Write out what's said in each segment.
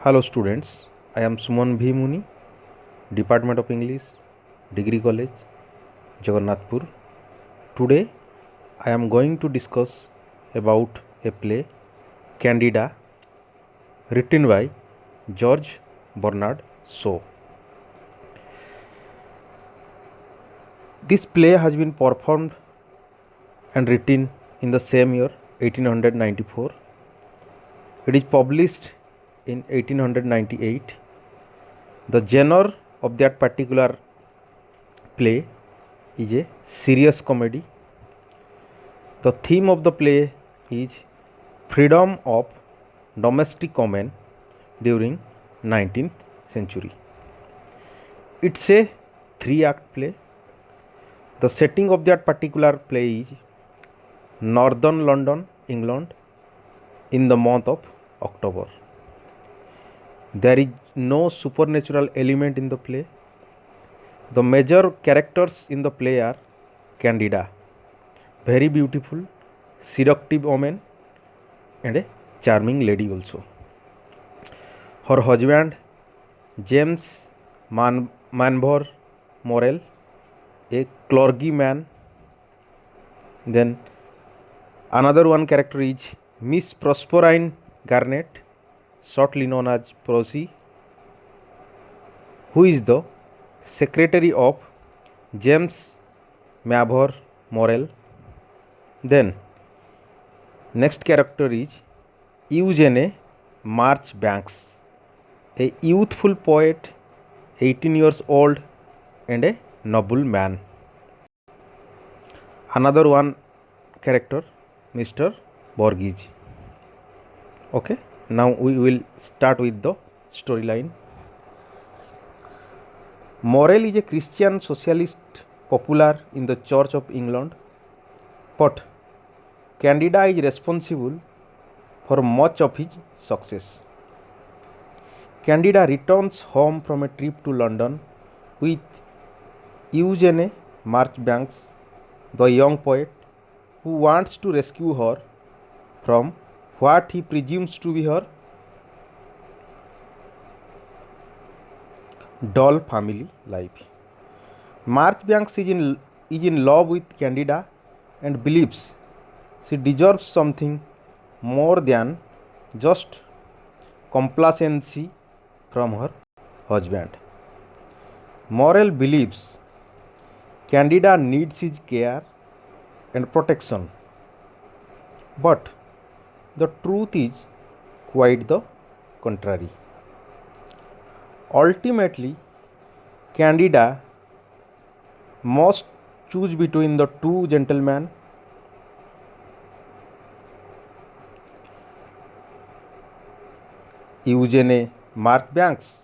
Hello students, I am Suman V. Muni, Department of English, Degree College, Jagannathpur. Today I am going to discuss about a play, Candida, written by George Bernard Shaw. This play has been performed and written in the same year, 1894. It is published in 1898. The genre of that particular play is a serious comedy. The theme of the play is freedom of domestic women during 19th century. It's a 3-act play. The setting of that particular play is Northern London, England, in the month of October. There is no supernatural element in the play. The major characters in the play are Candida, very beautiful, seductive woman, and a charming lady also. Her husband, James Manvor Morel, a clergyman. Then another one character is Miss Prosperine Garnet, shortly known as Prosy, who is the secretary of James Mavor Morel. Then next character is Eugene Marchbanks, a youthful poet, 18 years old and a noble man. Another one character, Mr. Borges. Okay, now we will start with the storyline. Morel is a Christian socialist popular in the Church of England, but Candida is responsible for much of his success. Candida returns home from a trip to London with Eugene Marchbanks, the young poet, who wants to rescue her from what he presumes to be her dull family life. Marchbanks is in love with Candida and believes she deserves something more than just complacency from her husband. Morel believes Candida needs his care and protection, but the truth is quite the contrary. Ultimately, Candida must choose between the two gentlemen, Eugene Marchbanks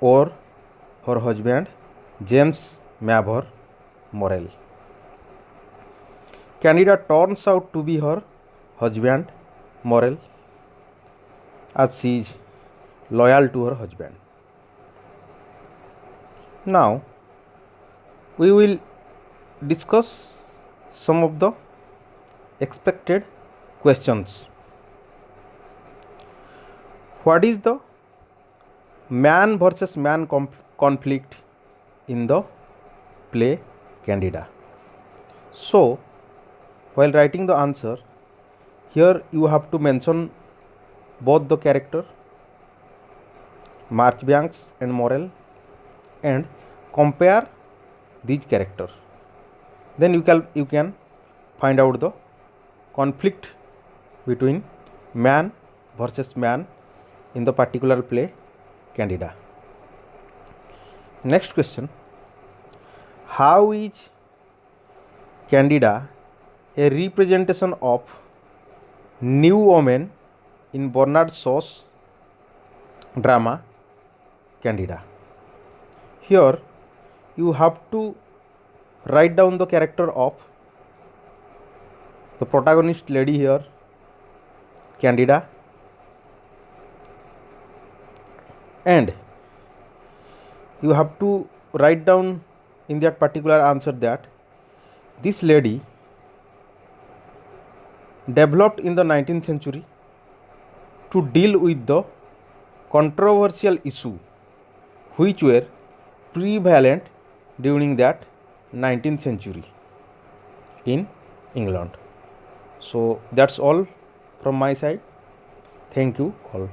or her husband James Mavor Morel. Candida turns out to be her husband Morel, as she is loyal to her husband. Now we will discuss some of the expected questions. What is the man versus man conflict in the play Candida? So, while writing the answer, here you have to mention both the character Marchbanks and Morel and compare these characters. Then you can find out the conflict between man versus man in the particular play Candida. Next question: how is Candida a representation of new woman in Bernard Shaw's drama Candida? Here you have to write down the character of the protagonist lady here, Candida, and you have to write down in that particular answer that this lady developed in the 19th century to deal with the controversial issue which were prevalent during that 19th century in England. So that's all from my side. Thank you all.